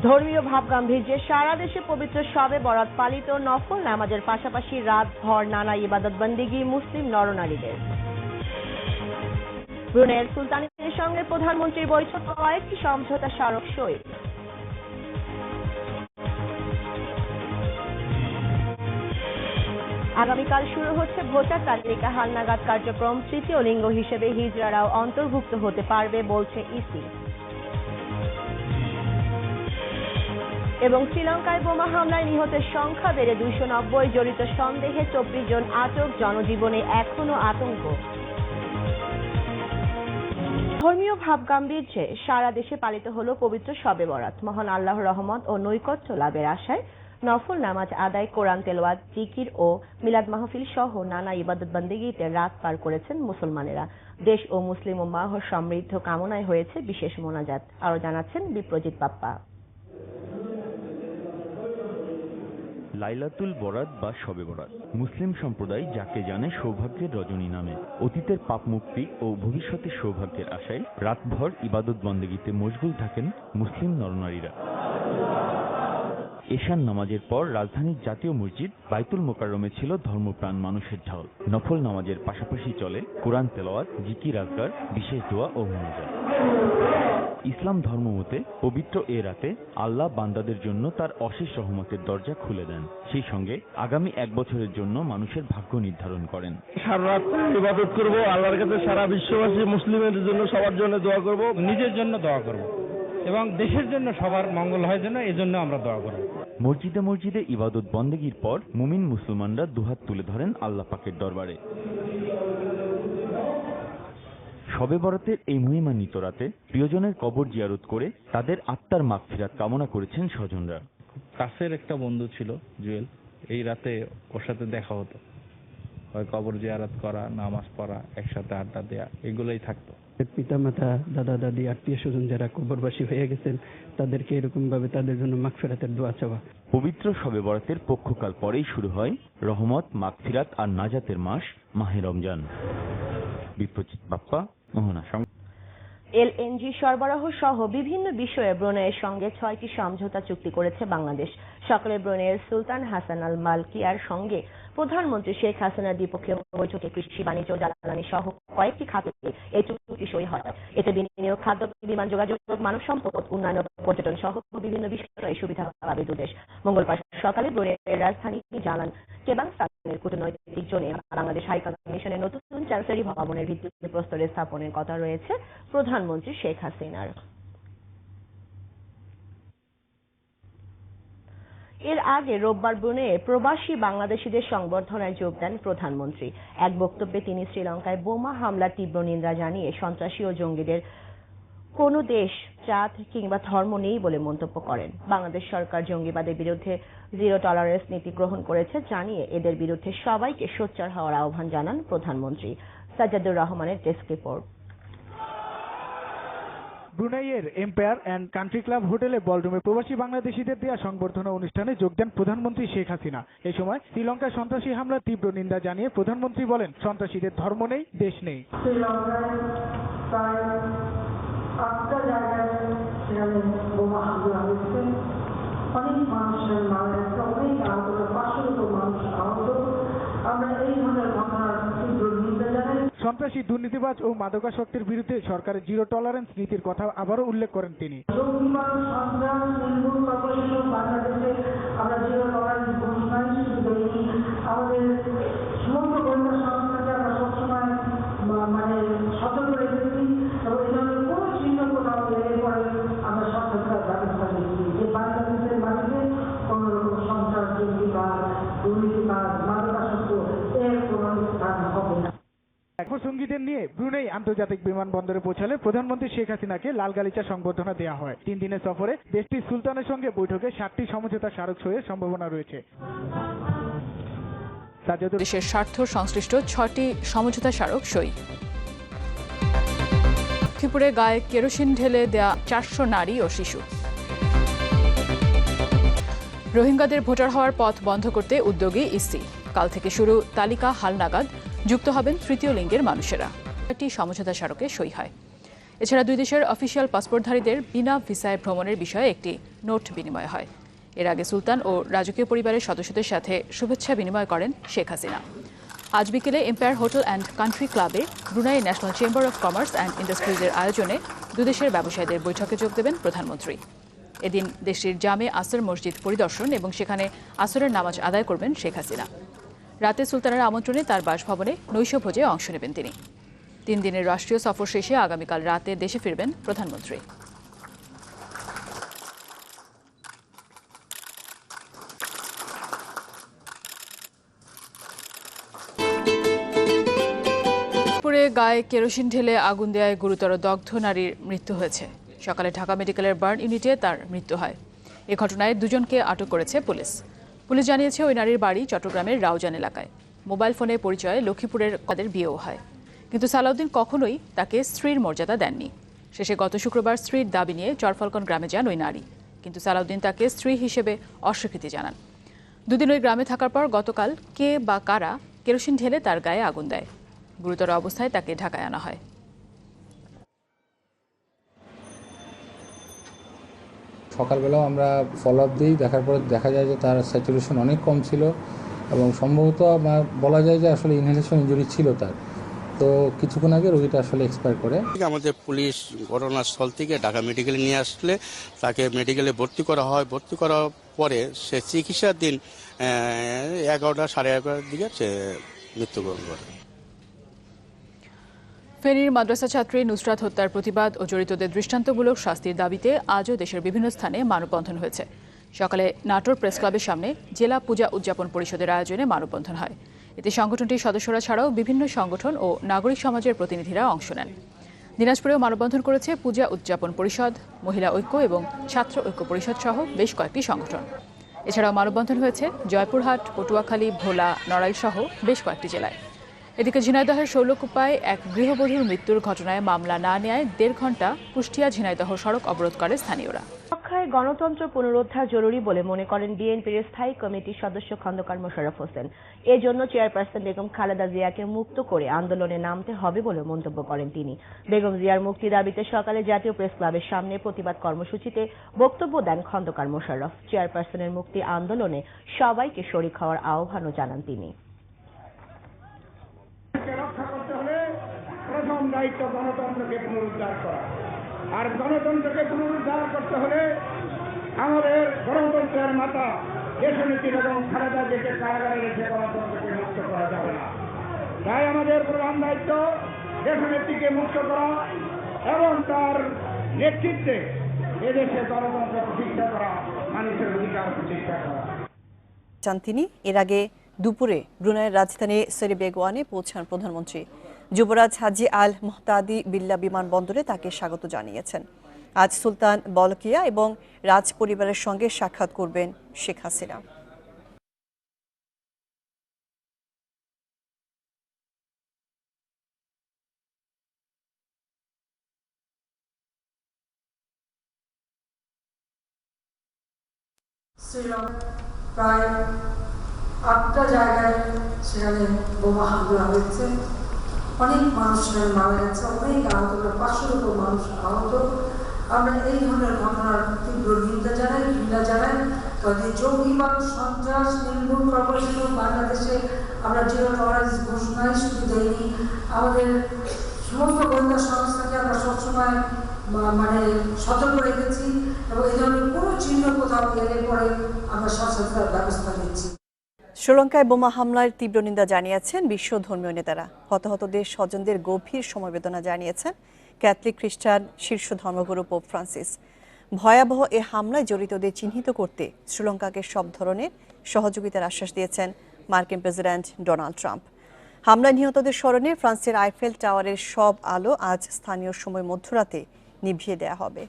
ধর্মীয় ভাবগাম্ভীর্যে সারা দেশে পবিত্র শবে বরাত পালিত, নফল নামাজের পাশাপাশি রাতভর নানা ইবাদত বন্দেগী মুসলিম নরনারীদের। ব্রুনেইয়ের সুলতানের সঙ্গে প্রধানমন্ত্রীর বৈঠক, কয়েকটি সমঝোতা স্মারক সই। আগামীকাল শুরু হচ্ছে ভোটার তালিকা হালনাগাদ কার্যক্রম, তৃতীয় লিঙ্গ হিসেবে হিজড়ারাও অন্তর্ভুক্ত হতে পারবে বলছে ইসি। এবং শ্রীলঙ্কায় বোমা হামলায় নিহতের সংখ্যা বেড়ে 290, জড়িত সন্দেহে 24 জন আটক, জনজীবনে এখনো আতঙ্ক। ধর্মীয় ভাবগাম্ভীর্যে সারা দেশে পালিত হলো পবিত্র শবে বরাত। মহান আল্লাহর রহমত ও নৈকট্য লাভের আশায় নফল নামাজ আদায়, কোরআন তেলাওয়াত, জিকির ও মিলাদ মাহফিল সহ নানা ইবাদত বন্দেগীতে রাত পার করেছেন মুসলমানেরা। দেশ ও মুসলিম উম্মাহর সমৃদ্ধ কামনায় হয়েছে বিশেষ মোনাজাত। আরো জানাচ্ছেন বিপ্রজিৎ বাপ্পা। লাইলাতুল বরাত বা শবে বরাত মুসলিম সম্প্রদায় যাকে জানে সৌভাগ্যের রজনী নামে। অতীতের পাপ মুক্তি ও ভবিষ্যতের সৌভাগ্যের আশায় রাতভর ইবাদত বন্দেগীতে মশগুল থাকেন মুসলিম নরনারীরা। এশান নামাজের পর রাজধানীর জাতীয় মসজিদ বাইতুল মোকাররমে ছিল ধর্মপ্রাণ মানুষের ঢল। নফল নামাজের পাশাপাশি চলে কোরআন তেলাওয়াত, জিকির আজকার, বিশেষ দোয়া ও মোনাজাত। ইসলাম ধর্ম মতে পবিত্র এ রাতে আল্লাহ বান্দাদের জন্য তার অশেষ রহমতের দরজা খুলে দেন। সেই সঙ্গে আগামী 1 বছরের জন্য মানুষের ভাগ্য নির্ধারণ করেন। সারা রাত ইবাদত করব, আল্লাহর কাছে সারা বিশ্ববাসী মুসলিমের জন্য সবার জন্য দোয়া করব, নিজের জন্য দোয়া করব এবং দেশের জন্য সবার মঙ্গল হয় যেন এজন্য আমরা দোয়া করব। মসজিদে মসজিদে ইবাদত বন্দেগীর পর মুমিন মুসলমানরা দুহাত তুলে ধরেন আল্লাহ পাকের দরবারে। শবে বরাতের এই মহিমান্বিত রাতে প্রিয়জনের কবর জিয়ারত করে তাদের আত্মার মাগফিরাত কামনা করেছেন স্বজনরা। কাছের একটা বন্ধু ছিল জুয়েল, এই রাতে ওর সাথে দেখা হতো, হয় কবর জিয়ারত করা, নামাজ পড়া, একসাথে আড্ডা দেয়া, এগুলোই থাকতো। পিতামাতা, দাদা দাদি, আত্মীয় স্বজন যারা কবরবাসী হয়ে গেছেন তাদেরকে এরকম ভাবে তাদের জন্য মাগফিরাতের দোয়া চাওয়া। পবিত্র শবে বরাতের পক্ষকাল পরেই শুরু হয় রহমত, মাগফিরাত আর নাজাতের মাস মাহে রমজান। বিপ্রজিৎ বাপ্পা, মোহনা। এলএনজি সরবরাহ সহ বিভিন্ন বিষয়ে ব্রুনেইয়ের সঙ্গে 6টি সমঝোতা চুক্তি করেছে বাংলাদেশ। সকালে ব্রুনেইয়ের সুলতান হাসান আল মালকিয়ার সঙ্গে প্রধানমন্ত্রী শেখ হাসিনার দ্বিপক্ষীয় বৈঠকে কৃষি, বাণিজ্য, জ্বালানি সহ কয়েকটি খাতে এই চুক্তি সই হয়। এতে বিনিয়োগ, খাদ্য, বিমান যোগাযোগ, মানব সম্পদ উন্নয়ন, পর্যটন সহ বিভিন্ন বিষয়ে সুবিধা পাবে দুদেশ। মঙ্গলবার সকালে ব্রুনেইয়ের রাজধানী জালান কেবাংস্তানের কূটনৈতিক জোনে বাংলাদেশ হাই কমিশনের নতুন চ্যান্সেলরি ভবনের ভিত্তিপ্রস্তরে স্থাপনের কথা রয়েছে প্রধানমন্ত্রী শেখ হাসিনার। এর আগে রোববার ব্রুনেইয়ে প্রবাসী বাংলাদেশিদের সংবর্ধনায় যোগ দেন প্রধানমন্ত্রী। এক বক্তব্যে তিনি শ্রীলঙ্কায় বোমা হামলার তীব্র নিন্দা জানিয়ে সন্ত্রাসী ও জঙ্গিদের কোনো দেশ, জাত কিংবা ধর্ম নেই বলে মন্তব্য করেন। বাংলাদেশ সরকার জঙ্গিবাদের বিরুদ্ধে জিরো টলারেন্স নীতি গ্রহণ করেছে জানিয়ে এদের বিরুদ্ধে সবাইকে সোচ্চার হওয়ার আহ্বান জানান প্রধানমন্ত্রী। সাজ্জাদুর রহমানের ডেস্ক রিপোর্ট। ব্রুনেইয়ের এম্পায়ার অ্যান্ড কান্ট্রি ক্লাব হোটেলে বলরুমে প্রবাসী বাংলাদেশিদের দেয়া সংবর্ধনা অনুষ্ঠানে যোগ দেন প্রধানমন্ত্রী শেখ হাসিনা। এই সময় শ্রীলঙ্কায় সন্ত্রাসী হামলার তীব্র নিন্দা জানিয়ে প্রধানমন্ত্রী বলেন, সন্ত্রাসীদের ধর্ম নেই, দেশ নেই। অনেক মানুষের মারা গেছে, অনেক আহত, 500 মানুষ আহত। আমরা এই ধরনের ঘটনার তীব্র নিন্দা জানাই। সন্ত্রাসী, দুর্নীতিবাজ ও মাদকাসক্তের বিরুদ্ধে সরকারের জিরো টলারেন্স নীতির কথা আবারও উল্লেখ করেন তিনি। জঙ্গিবাদ, সন্ত্রাস নির্মূল কর্মসূচি বাংলাদেশে আমরা জিরো টলারেন্স ঘোষণায় দেয়নি। আমাদের সমস্ত গোয়েন্দা সংস্থাকে আমরা সবসময় সতর্ক রেখেছি এবং এই ধরনের কোনো চিহ্ন কোথাও এলে পরে আমরা সতর্কতার ব্যবস্থা নিচ্ছি যে বাংলাদেশের মাটিতে কোন রকম সন্ত্রাস, জঙ্গিবাদ, দুর্নীতিবাদ, মাদকাসক্ত এর কোনো স্থান হবে না। সঙ্গীদের নিয়ে ব্রুনেই আন্তর্জাতিক বিমানবন্দরে পৌঁছালে প্রধানমন্ত্রী শেখ হাসিনাকে লাল গালিচা সংবর্ধনা দেওয়া হয়। 3 দিনের সফরে দেশটির সুলতানের সঙ্গে বৈঠকে 7টি সমঝোতা স্মারক সইয়ের সম্ভাবনা রয়েছে। দেশের স্বার্থ সংশ্লিষ্ট 6টি সমঝোতা স্মারক সই। লক্ষ্মীপুরে গায়ে কেরোসিন ঢেলে দেয়া 400 নারী ও শিশু। রোহিঙ্গাদের ভোটার হওয়ার পথ বন্ধ করতে উদ্যোগী ইসি। কাল থেকে শুরু তালিকা হালনাগাদ, যুক্ত হবেন তৃতীয় লিঙ্গের মানুষেরা। 6টি সমঝোতা স্মারকে সই হয়। এছাড়া দুই দেশের অফিসিয়াল পাসপোর্টধারীদের বিনা ভিসায় ভ্রমণের বিষয়ে একটি নোট বিনিময় হয়। এর আগে সুলতান ও রাজকীয় পরিবারের সদস্যদের সাথে শুভেচ্ছা বিনিময় করেন শেখ হাসিনা। আজ বিকেলে এম্পায়ার হোটেল অ্যান্ড কান্ট্রি ক্লাবে Brunei national chamber of commerce and ইন্ডাস্ট্রিজের আয়োজনে দুদেশের ব্যবসায়ীদের বৈঠকে যোগ দেবেন প্রধানমন্ত্রী। এদিন দেশটির জামে আসর মসজিদ পরিদর্শন এবং সেখানে আসরের নামাজ আদায় করবেন শেখ হাসিনা। রাতে সুলতানের আমন্ত্রণে তার বাসভবনে নৈশভোজে অংশ নেবেন তিনি। 3 দিনের রাষ্ট্রীয় সফর শেষে আগামীকাল রাতে দেশে ফিরবেন প্রধানমন্ত্রী। দুপুরে গায়ে কেরোসিন ঢেলে আগুন দেওয়ায় গুরুতর দগ্ধ নারীর মৃত্যু হয়েছে। সকালে ঢাকা মেডিকেলের বার্ন ইউনিটে তার মৃত্যু হয়। এ ঘটনায় 2 জনকে আটক করেছে পুলিশ। পুলিশ জানিয়েছে ওই নারীর বাড়ি চট্টগ্রামের রাউজান এলাকায়। মোবাইল ফোনে পরিচয়ে লক্ষ্মীপুরের তাদের বিয়েও হয়, কিন্তু সালাউদ্দিন কখনোই তাকে স্ত্রীর মর্যাদা দেননি। শেষে গত শুক্রবার স্ত্রীর দাবি নিয়ে চরফলকন গ্রামে যান ওই নারী, কিন্তু সালাউদ্দিন তাকে স্ত্রী হিসেবে অস্বীকৃতি জানান। 2 দিন ওই গ্রামে থাকার পর গতকাল কে বা কারা কেরোসিন ঢেলে তার গায়ে আগুন দেয়। গুরুতর অবস্থায় তাকে ঢাকায় আনা হয়। সকালবেলাও আমরা ফলো আপ দিই, দেখার পরে দেখা যায় যে তার স্যাচুরেশন অনেক কম ছিল এবং সম্ভবত বলা যায় যে আসলে ইনহেলেশন ইনজুরি ছিল তার। তো কিছুক্ষণ আগে রোগীটা আসলে এক্সপায়ার করে। আমাদের পুলিশ ঘটনাস্থল থেকে ঢাকা মেডিকেলে নিয়ে আসলে তাকে মেডিকেলে ভর্তি করা হয়। ভর্তি করার পরে সে চিকিৎসার দিন 11টা সাড়ে 11টার দিকে সে মৃত্যুবরণ করে। ফেনীর মাদ্রাসা ছাত্রী নুসরাত হত্যার প্রতিবাদ ও জড়িতদের দৃষ্টান্তমূলক শাস্তির দাবিতে আজও দেশের বিভিন্ন স্থানে মানববন্ধন হয়েছে। সকালে নাটোর প্রেস ক্লাবের সামনে জেলা পূজা উদযাপন পরিষদের আয়োজনে মানববন্ধন হয়। এতে সংগঠনটির সদস্যরা ছাড়াও বিভিন্ন সংগঠন ও নাগরিক সমাজের প্রতিনিধিরা অংশ নেন। দিনাজপুরেও মানববন্ধন করেছে পূজা উদযাপন পরিষদ, মহিলা ঐক্য এবং ছাত্র ঐক্য পরিষদ সহ বেশ কয়েকটি সংগঠন। এছাড়াও মানববন্ধন হয়েছে জয়পুরহাট, পটুয়াখালী, ভোলা, নড়াইল সহ বেশ কয়েকটি জেলায়। এদিকে ঝিনাইদহের শৈলকুপায় এক গৃহবধূর মৃত্যুর ঘটনায় মামলা না নেয় 1.5 ঘণ্টা কুষ্টিয়া ঝিনাইদহ সড়ক অবরোধ করে স্থানীয়রা। রক্ষায় গণতন্ত্র পুনরুদ্ধার জরুরি বলে মনে করেন বিএনপির স্থায়ী কমিটির সদস্য খন্দকার মোশাররফ হোসেন। এজন্য চেয়ারপারসন বেগম খালেদা জিয়াকে মুক্ত করে আন্দোলনে নামতে হবে বলে মন্তব্য করেন তিনি। বেগম জিয়ার মুক্তি দাবিতে সকালে জাতীয় প্রেস ক্লাবের সামনে প্রতিবাদ কর্মসূচিতে বক্তব্য দেন খন্দকার মোশাররফ। চেয়ারপারসনের মুক্তি আন্দোলনে সবাইকে শরিক হওয়ার আহ্বানও জানান তিনি। রক্ষা করতে হলে প্রথম দায়িত্ব গণতন্ত্রকে পুনরুদ্ধার করা, আর গণতন্ত্রকে পুনরুদ্ধার করতে হলে আমাদের গণতন্ত্রের মাতা দেশনেত্রী বেগম খালেদা জিয়াকে কারাগারে রেখে গণতন্ত্রকে মুক্ত করা যাবে না। তাই আমাদের প্রধান দায়িত্ব দেশনেত্রীকে মুক্ত করা এবং তার নেতৃত্বে এদেশে গণতন্ত্র প্রতিষ্ঠা করা, মানুষের অধিকার প্রতিষ্ঠা করা। চান তিনি। এর আগে দুপুরে ব্রুনাইয়ের রাজধানী সেরিবেগোয়ানে পৌঁছান প্রধানমন্ত্রী। যুবরাজ হাজি আল মুহতাদি বিল্লাহ বিমানবন্দরে তাকে স্বাগত জানিয়েছেন। আজ সুলতান বলকিয়া এবং রাজ পরিবারের সঙ্গে সাক্ষাৎ করবেন শেখ হাসিনা। প্রায় 8টা জায়গায় সেখানে বোমা হামলা হয়েছে, অনেক মানুষ মারা গেছে, অনেক আহত, 500-এর উপর মানুষ আহত। আমরা এই ধরনের ঘটনার তীব্র নিন্দা জানাই, ঘৃণা জানাই। কাজে জঙ্গিবাদ, সন্ত্রাস নির্মূল করার জন্য বাংলাদেশে আমরা জিরো টলারেন্স ঘোষণাই শুধু দেয়নি, আমাদের সমস্ত গোয়েন্দা সংস্থাকে আমরা সবসময় সতর্ক রেখেছি এবং এই ধরনের কোনো চিহ্ন কোথাও এলে পরে আমরা সচেতনতার ব্যবস্থা নিচ্ছি। শ্রীলঙ্কায় বোমা হামলার তীব্র নিন্দা জানিয়েছেন বিশ্ব ধর্মীয় নেতারা। হতাহতদের স্বজনদের গভীর সমবেদনা জানিয়েছেন ক্যাথলিক খ্রিস্টান শীর্ষ ধর্মগুরু পোপ ফ্রান্সিস। ভয়াবহ এ হামলায় জড়িতদের চিহ্নিত করতে শ্রীলঙ্কাকে সব ধরনের সহযোগিতার আশ্বাস দিয়েছেন মার্কিন প্রেসিডেন্ট ডোনাল্ড ট্রাম্প। হামলায় নিহতদের স্মরণে ফ্রান্সের আইফেল টাওয়ারের সব আলো আজ স্থানীয় সময় মধ্যরাতে নিভিয়ে দেয়া হবে।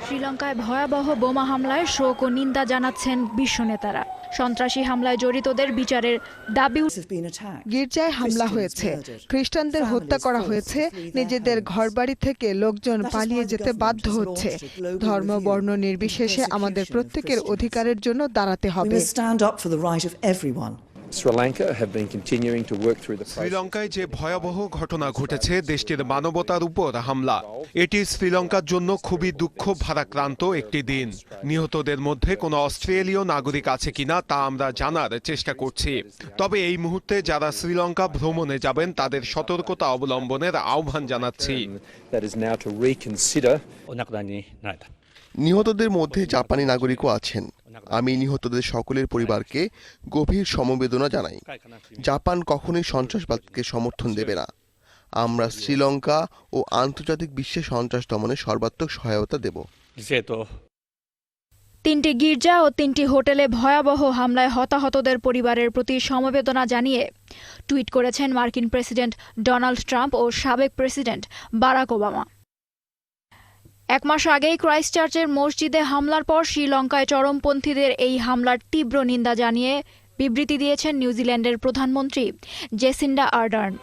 শ্রীলঙ্কায় ভয়াবহ বোমা হামলায় শোক ও নিন্দা জানাচ্ছেন বিশ্ব নেতারা। সন্ত্রাসী হামলায় জড়িতদের বিচারের দাবি। গির্জায় হামলা হয়েছে, খ্রিস্টানদের হত্যা করা হয়েছে, নিজেদের ঘরবাড়ি থেকে লোকজন পালিয়ে যেতে বাধ্য হচ্ছে। ধর্ম বর্ণ নির্বিশেষে আমাদের প্রত্যেকের অধিকারের জন্য দাঁড়াতে হবে। শ্রীলঙ্কায় যে ভয়াবহ ঘটনা ঘটেছে দেশটির মানবতার উপর হামলা, এটি শ্রীলঙ্কার জন্য খুবই দুঃখ ভারাক্রান্ত একটি দিন। নিহতদের মধ্যে কোনো অস্ট্রেলীয় নাগরিক আছে কিনা তা আমরা জানার চেষ্টা করছি। তবে এই মুহূর্তে যারা শ্রীলঙ্কা ভ্রমণে যাবেন তাদের সতর্কতা অবলম্বনের আহ্বান জানাচ্ছি। নিহতদের মধ্যে জাপানি নাগরিকও আছেন। আমি নিহতদের সকলের পরিবারকে গভীর সমবেদনা জানাই। জাপান কখনোই সন্ত্রাসবাদকে সমর্থন দেবে না। আমরা শ্রীলঙ্কা ও আন্তর্জাতিক বিশ্বে সন্ত্রাস দমনে সর্বাত্মক সহায়তা দেব। 3টি গির্জা ও 3টি হোটেলে ভয়াবহ হামলায় হতাহতদের পরিবারের প্রতি সমবেদনা জানিয়ে টুইট করেছেন মার্কিন প্রেসিডেন্ট ডোনাল্ড ট্রাম্প ও সাবেক প্রেসিডেন্ট বারাক ওবামা। 1 মাস আগেই ক্রাইস্টচার্চের মসজিদে হামলার পর শ্রীলঙ্কায় চরমপন্থীদের এই হামলার তীব্র নিন্দা জানিয়ে বিবৃতি দিয়েছেন নিউজিল্যান্ডের প্রধানমন্ত্রী জেসিন্ডা আর্ডার্ন।